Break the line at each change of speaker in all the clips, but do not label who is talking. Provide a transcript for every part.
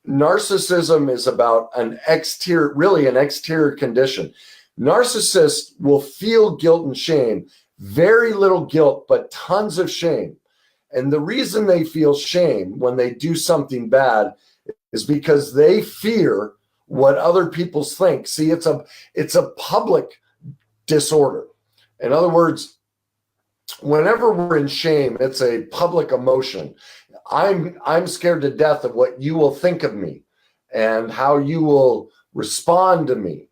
narcissism is about an exterior condition. Narcissists will feel guilt and shame, very little guilt, but tons of shame. And the reason they feel shame when they do something bad is because they fear what other people think. See, it's a public disorder. In other words, whenever we're in shame, it's a public emotion. I'm scared to death of what you will think of me and how you will respond to me.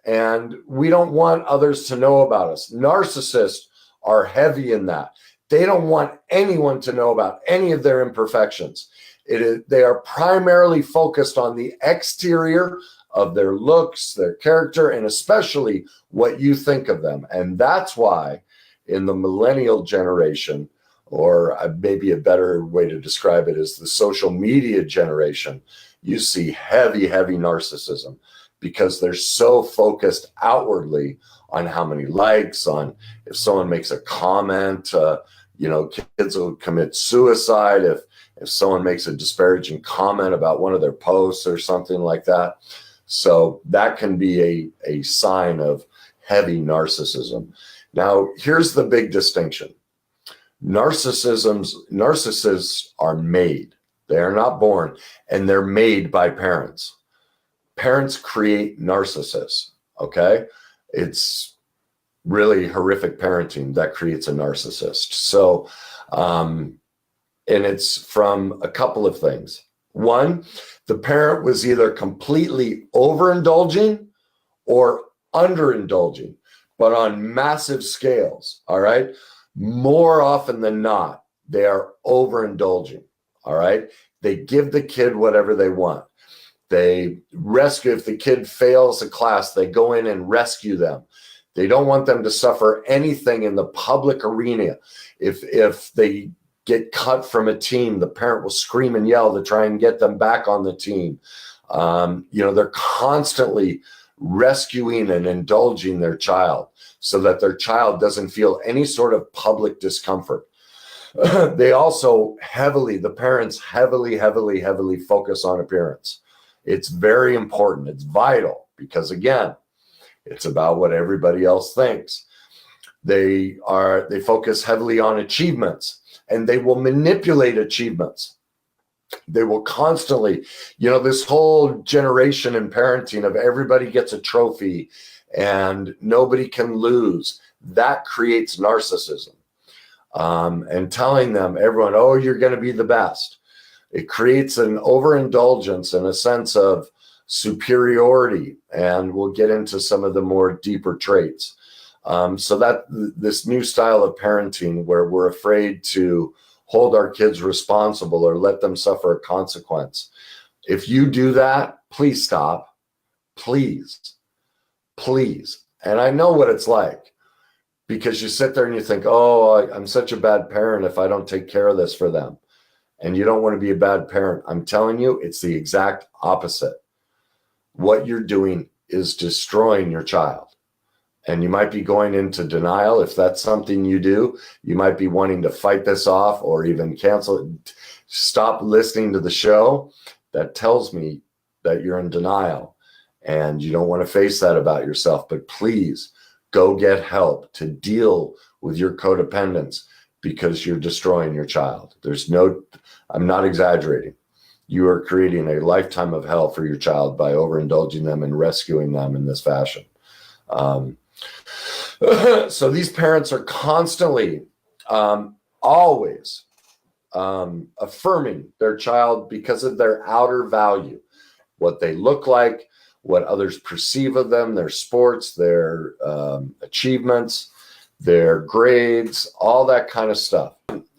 And we don't want others to know about us. Narcissists are heavy in that. They don't want anyone to know about any of their imperfections. They are primarily focused on the exterior of their looks, their character, and especially what you think of them. And that's why in the millennial generation, or maybe a better way to describe it is the social media generation, you see heavy narcissism, because they're so focused outwardly on how many likes, on if someone makes a comment, kids will commit suicide if someone makes a disparaging comment about one of their posts or something like that. So that can be a sign of heavy narcissism. Now, here's the big distinction. Narcissists are made. They are not born, and they're made by parents. Parents create narcissists, okay? It's really horrific parenting that creates a narcissist. So, and it's from a couple of things. One, the parent was either completely overindulging or underindulging, but on massive scales, all right? More often than not, they are overindulging, all right? They give the kid whatever they want. They rescue, if the kid fails a class, they go in and rescue them. They don't want them to suffer anything in the public arena. If they get cut from a team, the parent will scream and yell to try and get them back on the team. They're constantly rescuing and indulging their child so that their child doesn't feel any sort of public discomfort. They also the parents heavily focus on appearance. It's very important. It's vital because, again, it's about what everybody else thinks. They focus heavily on achievements, and they will manipulate achievements. They will constantly, this whole generation in parenting of everybody gets a trophy and nobody can lose. That creates narcissism. And telling them, everyone, oh, you're going to be the best. It creates an overindulgence and a sense of superiority. And we'll get into some of the more deeper traits. So that this new style of parenting where we're afraid to hold our kids responsible or let them suffer a consequence. If you do that, please stop. Please. And I know what it's like, because you sit there and you think, oh, I'm such a bad parent if I don't take care of this for them. And you don't want to be a bad parent. I'm telling you, it's the exact opposite. What you're doing is destroying your child. And you might be going into denial. If that's something you do, you might be wanting to fight this off or even cancel it. Stop listening to the show. That tells me that you're in denial and you don't want to face that about yourself. But please go get help to deal with your codependence, because you're destroying your child. I'm not exaggerating. You are creating a lifetime of hell for your child by overindulging them and rescuing them in this fashion. So these parents are constantly, always affirming their child because of their outer value, what they look like, what others perceive of them, their sports, their achievements, their grades, all that kind of stuff.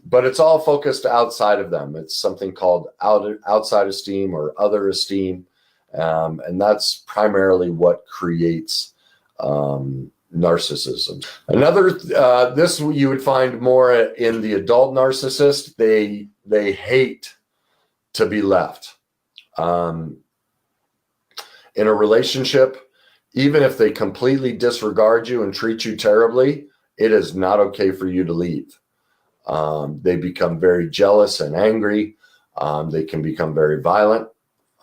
But it's all focused outside of them. It's something called outside esteem or other esteem. And that's primarily what creates narcissism. Another, this you would find more in the adult narcissist. They hate to be left. In a relationship, even if they completely disregard you and treat you terribly, it is not okay for you to leave. They become very jealous and angry. They can become very violent.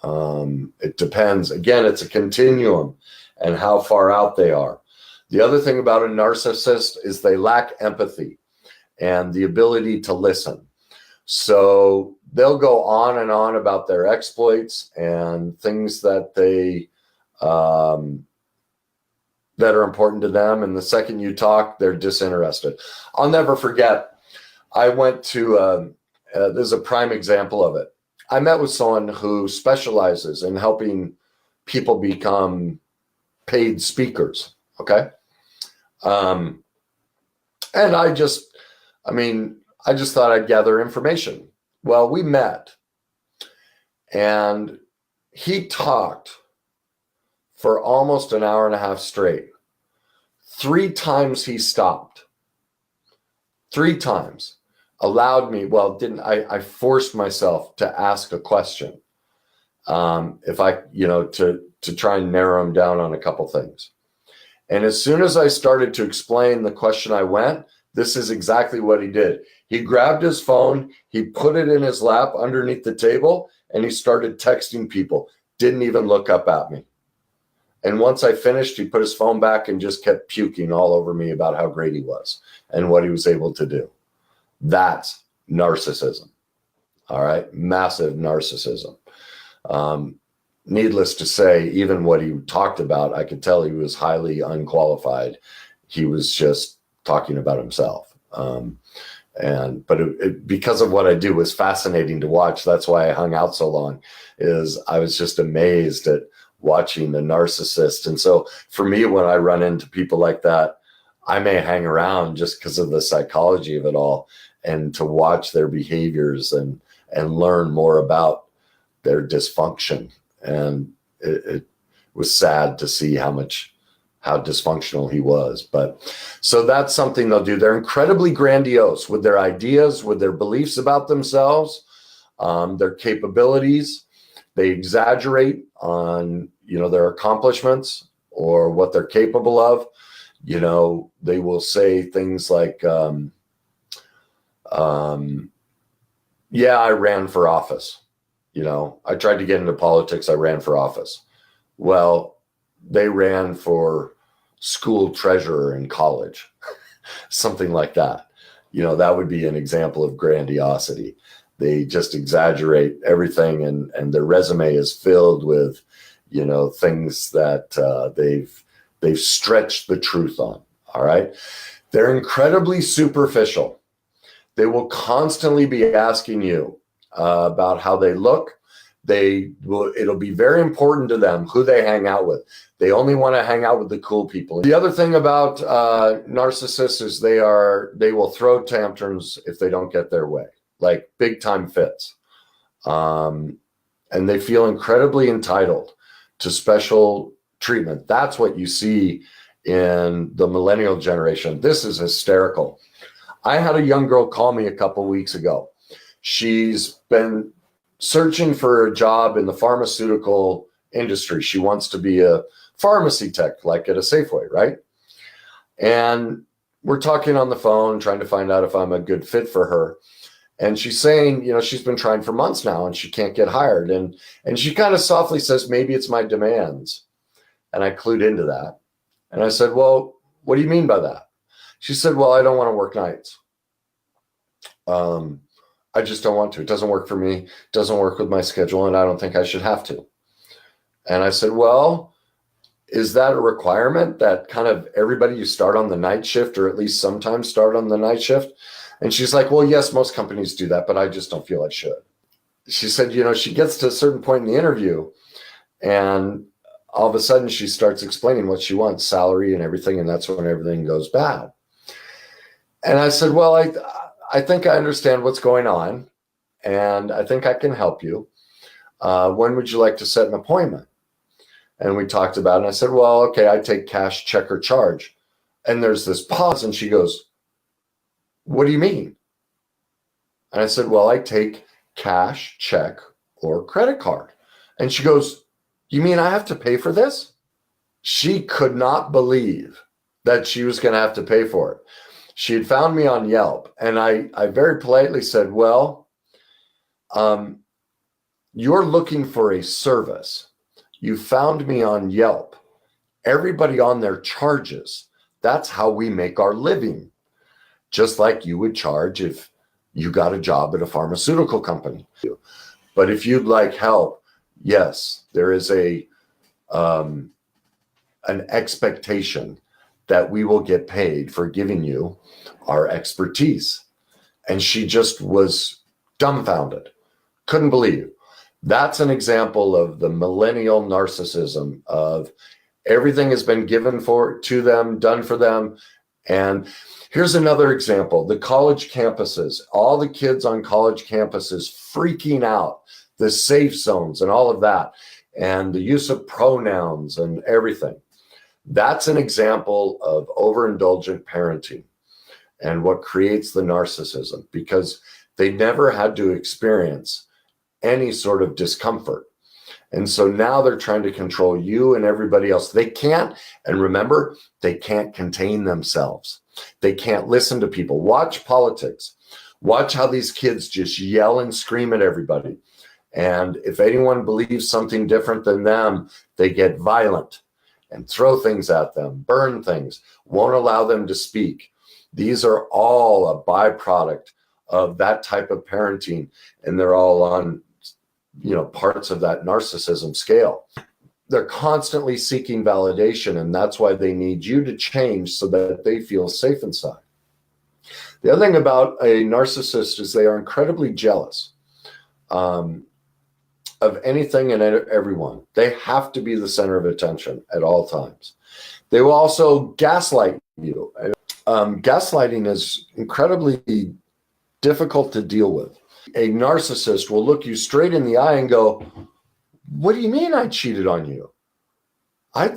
It depends. Again, it's a continuum and how far out they are. The other thing about a narcissist is they lack empathy and the ability to listen. So they'll go on and on about their exploits and things that they that are important to them. And the second you talk, they're disinterested. I'll never forget. I went to this is a prime example of it. I met with someone who specializes in helping people become paid speakers. Okay. And I just thought I'd gather information. Well, we met and he talked for almost an hour and a half straight. 3 times he stopped. 3 times. Allowed me, I forced myself to ask a question. If I, to try and narrow him down on a couple things. And as soon as I started to explain the question I went, this is exactly what he did. He grabbed his phone, he put it in his lap underneath the table, and he started texting people. Didn't even look up at me. And once I finished, he put his phone back and just kept puking all over me about how great he was and what he was able to do. That's narcissism. All right. Massive narcissism. Needless to say, even what he talked about, I could tell he was highly unqualified. He was just talking about himself. But because of what I do was fascinating to watch. That's why I hung out so long, is I was just amazed at watching the narcissist. And so for me, when I run into people like that, I may hang around just because of the psychology of it all, and to watch their behaviors and learn more about their dysfunction. And it was sad to see how dysfunctional he was. But so that's something they'll do. They're incredibly grandiose with their ideas, with their beliefs about themselves, their capabilities. They exaggerate on, their accomplishments or what they're capable of. They will say things like, yeah, I ran for office. I tried to get into politics. I ran for office. Well, they ran for school treasurer in college, something like that. That would be an example of grandiosity. They just exaggerate everything, and their resume is filled with, things that they've stretched the truth on. All right. They're incredibly superficial. They will constantly be asking you about how they look. It'll be very important to them who they hang out with. They only want to hang out with the cool people. The other thing about narcissists is they will throw tantrums if they don't get their way, like big time fits. And they feel incredibly entitled to special treatment. That's what you see in the millennial generation. This is hysterical. I had a young girl call me a couple weeks ago. She's been searching for a job in the pharmaceutical industry. She wants to be a pharmacy tech, like at a Safeway, right? And we're talking on the phone, trying to find out if I'm a good fit for her. And she's saying, she's been trying for months now and she can't get hired. And she kind of softly says, maybe it's my demands. And I clued into that. And I said, well, what do you mean by that? She said, well, I don't want to work nights. I just don't want to. It doesn't work for me. It doesn't work with my schedule, and I don't think I should have to. And I said, well, is that a requirement that kind of everybody you start on the night shift, or at least sometimes start on the night shift? And she's like, well, yes, most companies do that, but I just don't feel I should. She said, she gets to a certain point in the interview, and all of a sudden she starts explaining what she wants, salary and everything, and that's when everything goes bad. And I said, well, I think I understand what's going on, and I think I can help you. When would you like to set an appointment? And we talked about it, and I said, well, okay, I take cash, check, or charge. And there's this pause, and she goes, what do you mean? And I said, well, I take cash, check, or credit card. And she goes, you mean I have to pay for this? She could not believe that she was going to have to pay for it. She had found me on Yelp, and I very politely said, well, You're looking for a service. You found me on Yelp. Everybody on there charges. That's how we make our living. Just like you would charge if you got a job at a pharmaceutical company. But if you'd like help, yes, there is an expectation that we will get paid for giving you our expertise. And she just was dumbfounded, couldn't believe. That's an example of the millennial narcissism of everything has been given to them, done for them. And here's another example, the college campuses, all the kids on college campuses freaking out, the safe zones and all of that, and the use of pronouns and everything. That's an example of overindulgent parenting and what creates the narcissism, because they never had to experience any sort of discomfort. And so now they're trying to control you and everybody else. They can't, and remember, they can't contain themselves. They can't listen to people. Watch politics. Watch how these kids just yell and scream at everybody. And if anyone believes something different than them, they get violent and throw things at them, burn things, won't allow them to speak. These are all a byproduct of that type of parenting, and they're all on, parts of that narcissism scale. They're constantly seeking validation, and that's why they need you to change so that they feel safe inside. The other thing about a narcissist is they are incredibly jealous of anything and everyone. They have to be the center of attention at all times. They will also gaslight you. Gaslighting is incredibly difficult to deal with. A narcissist will look you straight in the eye and go, "What do you mean I cheated on you? I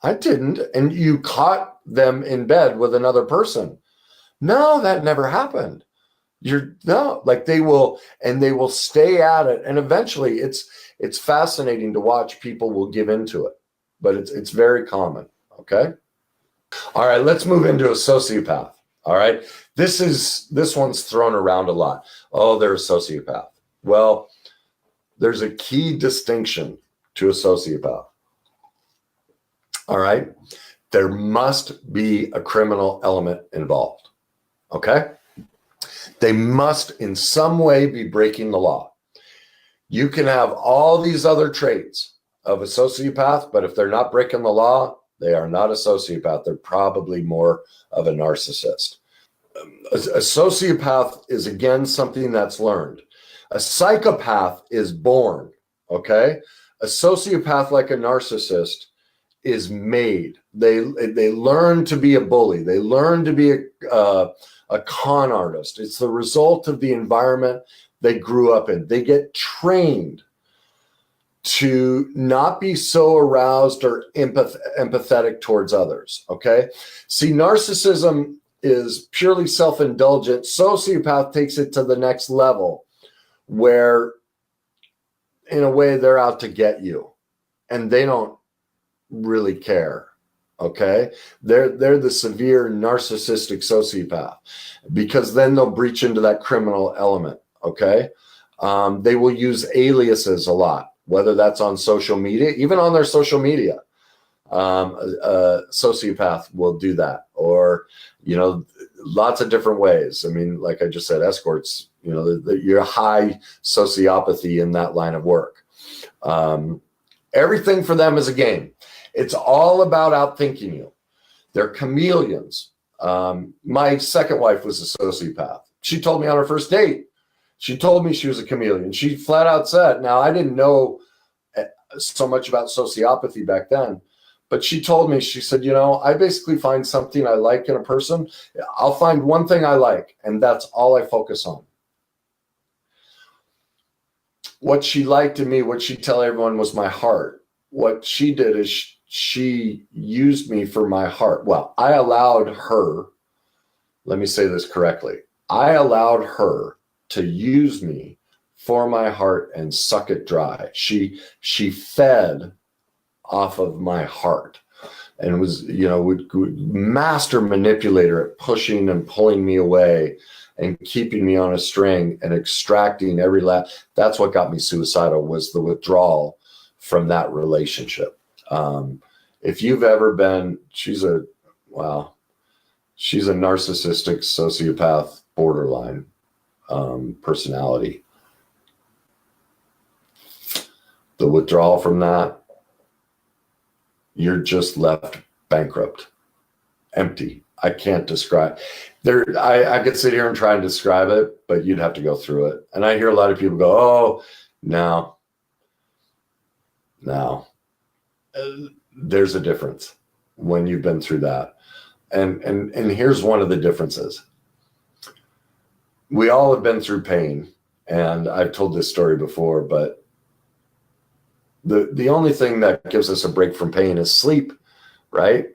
didn't." And you caught them in bed with another person. No, that never happened. They will stay at it. And eventually it's fascinating to watch. People will give into it, but it's very common. Okay. All right, let's move into a sociopath. All right. This one's thrown around a lot. Oh, they're a sociopath. Well, there's a key distinction to a sociopath. All right. There must be a criminal element involved. Okay. They must in some way be breaking the law. You can have all these other traits of a sociopath, but if they're not breaking the law, they are not a sociopath. They're probably more of a narcissist. A sociopath is, again, something that's learned. A psychopath is born, okay? A sociopath, like a narcissist, is made. They learn to be a bully. They learn to be a con artist. It's the result of the environment they grew up in. They get trained to not be so aroused or empathetic towards others, okay? See, narcissism is purely self-indulgent. Sociopath takes it to the next level where, in a way, they're out to get you, and they don't really care, okay? They're the severe narcissistic sociopath, because then they'll breach into that criminal element, okay? They will use aliases a lot, whether that's on social media, even on their social media. A sociopath will do that, or, lots of different ways. I mean, like I just said, escorts, you're high sociopathy in that line of work. Everything for them is a game. It's all about outthinking you. They're chameleons. My second wife was a sociopath. She told me on her first date, she told me she was a chameleon. She flat out said, now I didn't know so much about sociopathy back then, but she told me, she said, I basically find something I like in a person. I'll find one thing I like, and that's all I focus on. What she liked in me, what she'd tell everyone, was my heart. What she did is she used me for my heart. Well, I allowed her, let me say this correctly, I allowed her to use me for my heart and suck it dry. She fed off of my heart, and was, would master manipulator at pushing and pulling me away and keeping me on a string and extracting every last. That's what got me suicidal, was the withdrawal from that relationship. If you've ever been, she's a narcissistic sociopath borderline personality. The withdrawal from that, you're just left bankrupt, empty. I can't describe. I could sit here and try and describe it, but you'd have to go through it. And I hear a lot of people go, "Oh, no. There's a difference when you've been through that." And here's one of the differences. We all have been through pain, and I've told this story before, but the only thing that gives us a break from pain is sleep, right?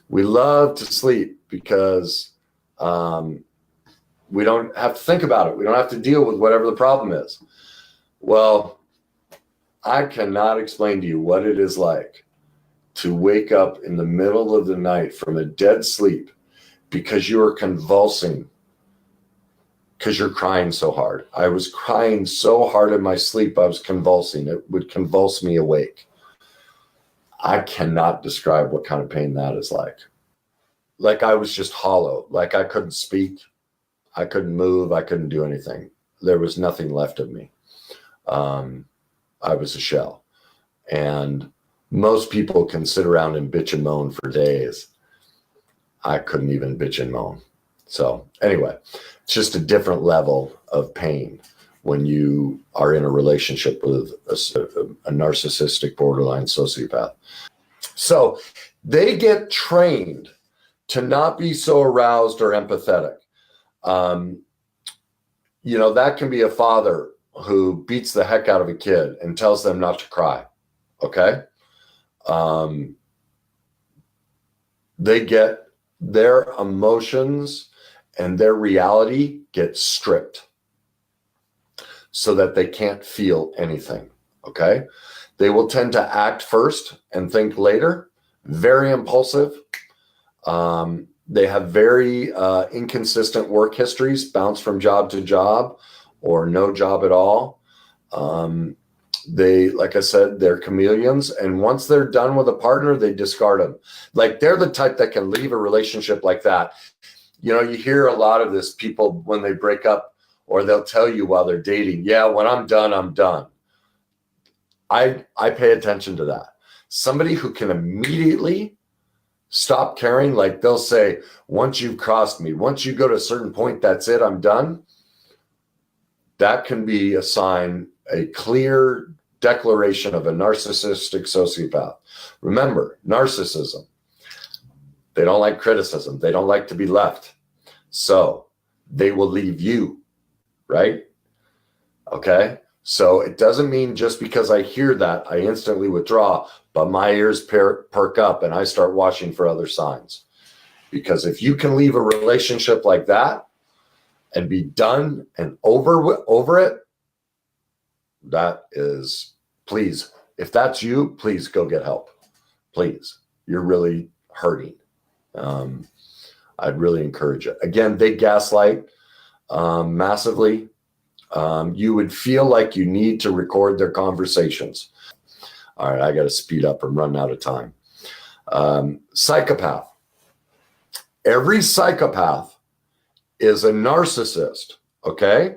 We love to sleep because we don't have to think about it. We don't have to deal with whatever the problem is. Well, I cannot explain to you what it is like to wake up in the middle of the night from a dead sleep because you are convulsing, because you're crying so hard. I was crying so hard in my sleep, I was convulsing. It would convulse me awake. I cannot describe what kind of pain that is like. Like I was just hollow, like I couldn't speak, I couldn't move, I couldn't do anything. There was nothing left of me. I was a shell. And most people can sit around and bitch and moan for days. I couldn't even bitch and moan. So anyway, it's just a different level of pain when you are in a relationship with a narcissistic borderline sociopath. So they get trained to not be so aroused or empathetic. That can be a father who beats the heck out of a kid and tells them not to cry. Okay. They get their emotions and their reality get stripped so that they can't feel anything. Okay. They will tend to act first and think later. Very impulsive. They have very inconsistent work histories, bounce from job to job or no job at all. They, like I said, they're chameleons. And once they're done with a partner, they discard them. Like they're the type that can leave a relationship like that. You hear a lot of this, people when they break up, or they'll tell you while they're dating, yeah, when I'm done, I'm done. I pay attention to that. Somebody who can immediately stop caring, like they'll say, once you've crossed me, once you go to a certain point, that's it, I'm done. That can be a sign, a clear declaration of a narcissistic sociopath. Remember, narcissism, they don't like criticism. They don't like to be left. So they will leave you, right? Okay. So it doesn't mean just because I hear that, I instantly withdraw, but my ears perk up and I start watching for other signs. Because if you can leave a relationship like that and be done and over it, that is, please, if that's you, please go get help. Please. You're really hurting. I'd really encourage it. Again, they gaslight massively. You would feel like you need to record their conversations. All right, I got to speed up. I'm running out of time. Psychopath. Every psychopath is a narcissist, okay?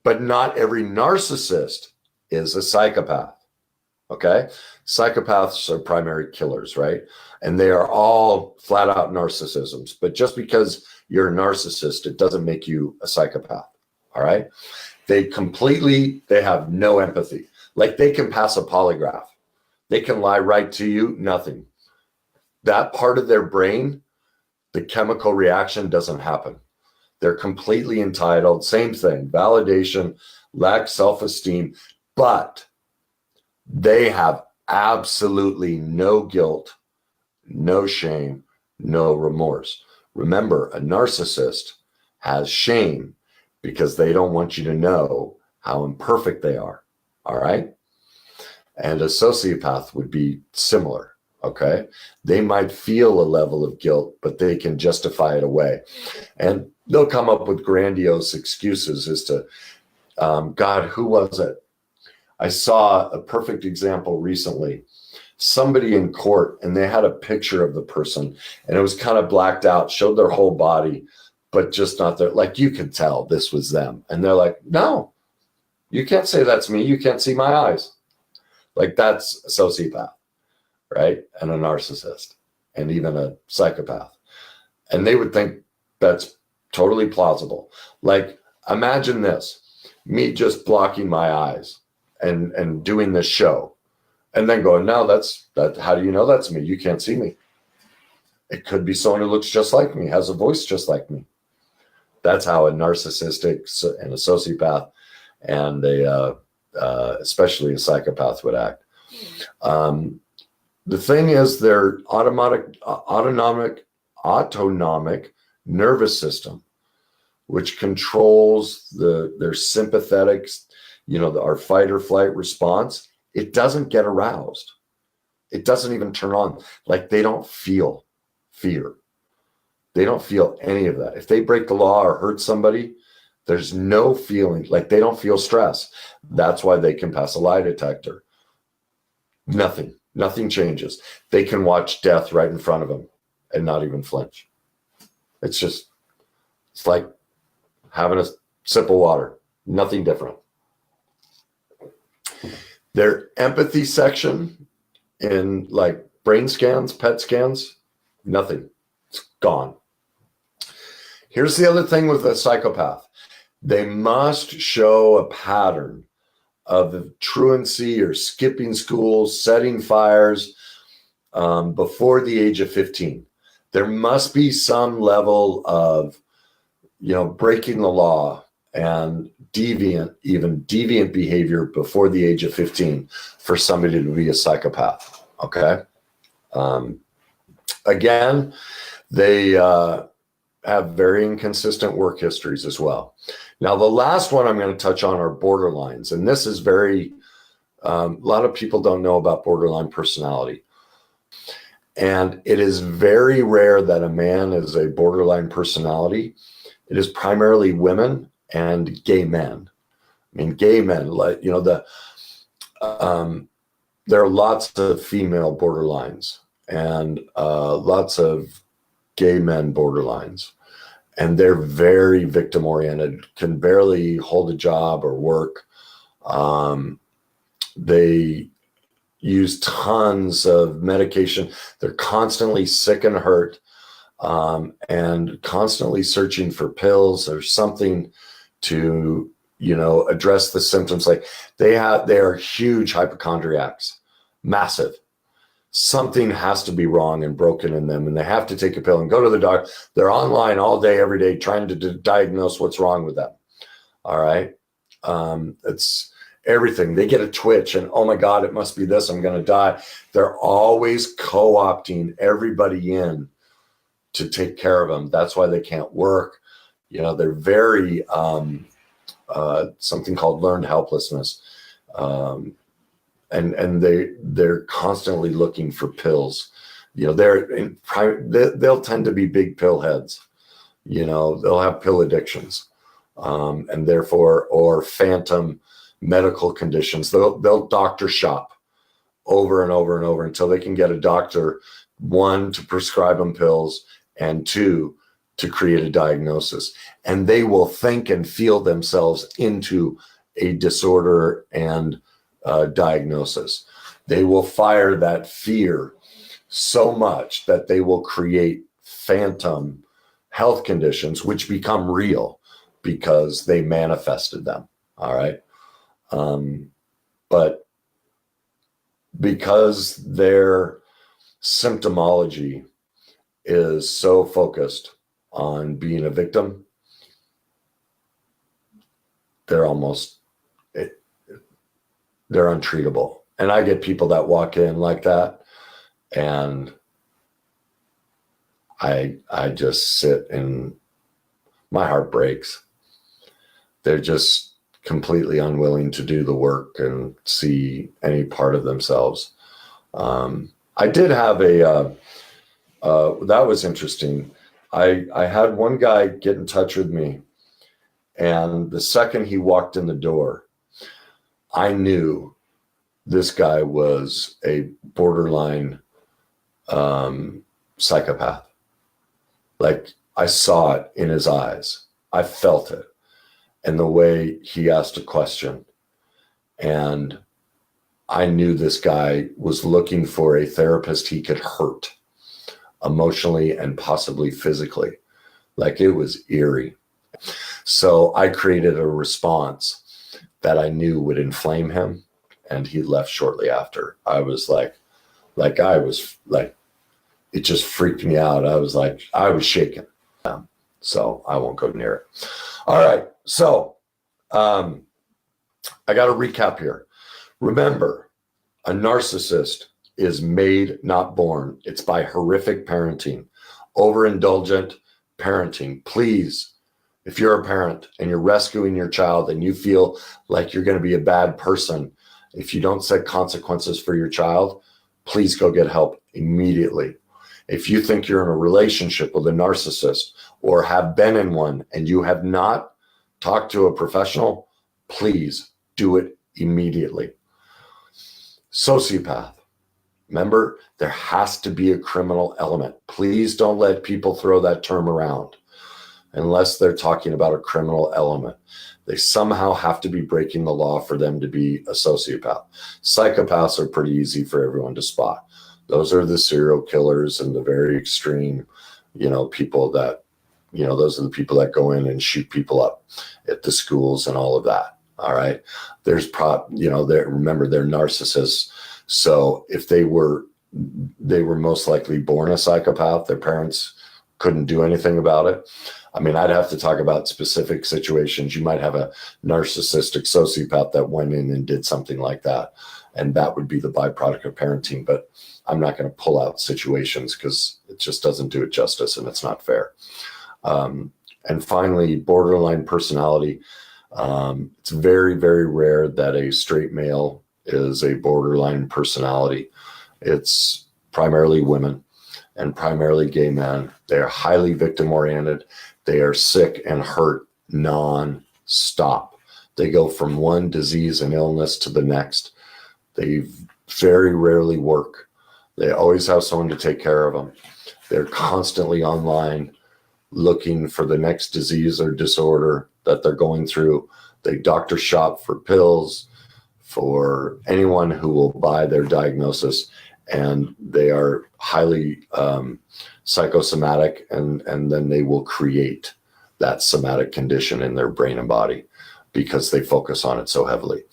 But not every narcissist is a psychopath, okay? Psychopaths are primary killers, right? And they are all flat out narcissisms. But just because you're a narcissist, it doesn't make you a psychopath, all right? They have no empathy. Like they can pass a polygraph. They can lie right to you, nothing. That part of their brain, the chemical reaction doesn't happen. They're completely entitled. Same thing, validation, lack self-esteem, but they have absolutely no guilt, no shame, no remorse. Remember, a narcissist has shame because they don't want you to know how imperfect they are. All right. And a sociopath would be similar. Okay. They might feel a level of guilt, but they can justify it away. And they'll come up with grandiose excuses as to, God, who was it? I saw a perfect example recently. Somebody in court, and they had a picture of the person, and it was kind of blacked out, showed their whole body, but just not their, like, you could tell this was them. And they're like, no, you can't say that's me. You can't see my eyes. Like, that's a sociopath, right? And a narcissist, and even a psychopath. And they would think that's totally plausible. Like, imagine this, me just blocking my eyes and doing this show, and then going, no, that. How do you know that's me? You can't see me. It could be someone who looks just like me, has a voice just like me. That's how a narcissistic and a sociopath and especially a psychopath would act. The thing is, their autonomic nervous system, which controls their sympathetic, our fight or flight response, it doesn't get aroused. It doesn't even turn on. Like, they don't feel fear. They don't feel any of that. If they break the law or hurt somebody, there's no feeling. Like, they don't feel stress. That's why they can pass a lie detector. Nothing changes. They can watch death right in front of them and not even flinch. It's like having a sip of water. Nothing different. Their empathy section in, like, brain scans, PET scans, nothing. It's gone. Here's the other thing with a psychopath. They must show a pattern of truancy or skipping school, setting fires before the age of 15. There must be some level of, breaking the law and deviant behavior before the age of 15 for somebody to be a psychopath. Okay. Again, they have very inconsistent work histories as well. Now, the last one I'm going to touch on are borderlines. And this is a lot of people don't know about borderline personality. And it is very rare that a man is a borderline personality. It is primarily women and gay men. I mean, gay men, like, there are lots of female borderlines and lots of gay men borderlines. And they're very victim oriented, can barely hold a job or work. They use tons of medication. They're constantly sick and hurt, and constantly searching for pills or something to, address the symptoms. Like, they are huge hypochondriacs, massive. Something has to be wrong and broken in them, and they have to take a pill and go to the doctor. They're online all day, every day, trying to diagnose what's wrong with them. All right. It's everything. They get a twitch and, oh my God, it must be this, I'm going to die. They're always co-opting everybody in to take care of them. That's why they can't work. They're very, something called learned helplessness. And they're constantly looking for pills. They'll tend to be big pill heads. They'll have pill addictions, and therefore, or phantom medical conditions. They'll doctor shop over and over and over until they can get a doctor, one, to prescribe them pills, and two, to create a diagnosis. And they will think and feel themselves into a disorder and diagnosis. They will fire that fear so much that they will create phantom health conditions, which become real because they manifested them. All right. But because their symptomology is so focused on being a victim, they're untreatable. And I get people that walk in like that, and I just sit and my heart breaks. They're just completely unwilling to do the work and see any part of themselves. I did have that was interesting. I had one guy get in touch with me, and the second he walked in the door, I knew this guy was a borderline psychopath. Like, I saw it in his eyes. I felt it. And the way he asked a question. And I knew this guy was looking for a therapist he could hurt emotionally and possibly physically. Like, it was eerie. So I created a response that I knew would inflame him, and he left shortly after. I was like, it just freaked me out. I was shaking. So I won't go near it. All right. So I got to recap here. Remember, a narcissist is made, not born. It's by horrific parenting, overindulgent parenting. Please, if you're a parent and you're rescuing your child and you feel like you're going to be a bad person, if you don't set consequences for your child, please go get help immediately. If you think you're in a relationship with a narcissist or have been in one and you have not talked to a professional, please do it immediately. Sociopath. Remember, there has to be a criminal element. Please don't let people throw that term around unless they're talking about a criminal element. They somehow have to be breaking the law for them to be a sociopath. Psychopaths are pretty easy for everyone to spot. Those are the serial killers and the very extreme, people that, those are the people that go in and shoot people up at the schools and all of that. All right. There's remember, they're narcissists. So if they were most likely born a psychopath, their parents couldn't do anything about it. I mean, I'd have to talk about specific situations. You might have a narcissistic sociopath that went in and did something like that, and that would be the byproduct of parenting. But I'm not going to pull out situations because it just doesn't do it justice and it's not fair. And finally, borderline personality. It's very, very rare that a straight male is a borderline personality. It's primarily women and primarily gay men. They are highly victim oriented. They are sick and hurt non-stop. They go from one disease and illness to the next. They very rarely work. They always have someone to take care of them. They're constantly online looking for the next disease or disorder that they're going through. They doctor shop for pills for anyone who will buy their diagnosis, and they are highly psychosomatic, and then they will create that somatic condition in their brain and body because they focus on it so heavily.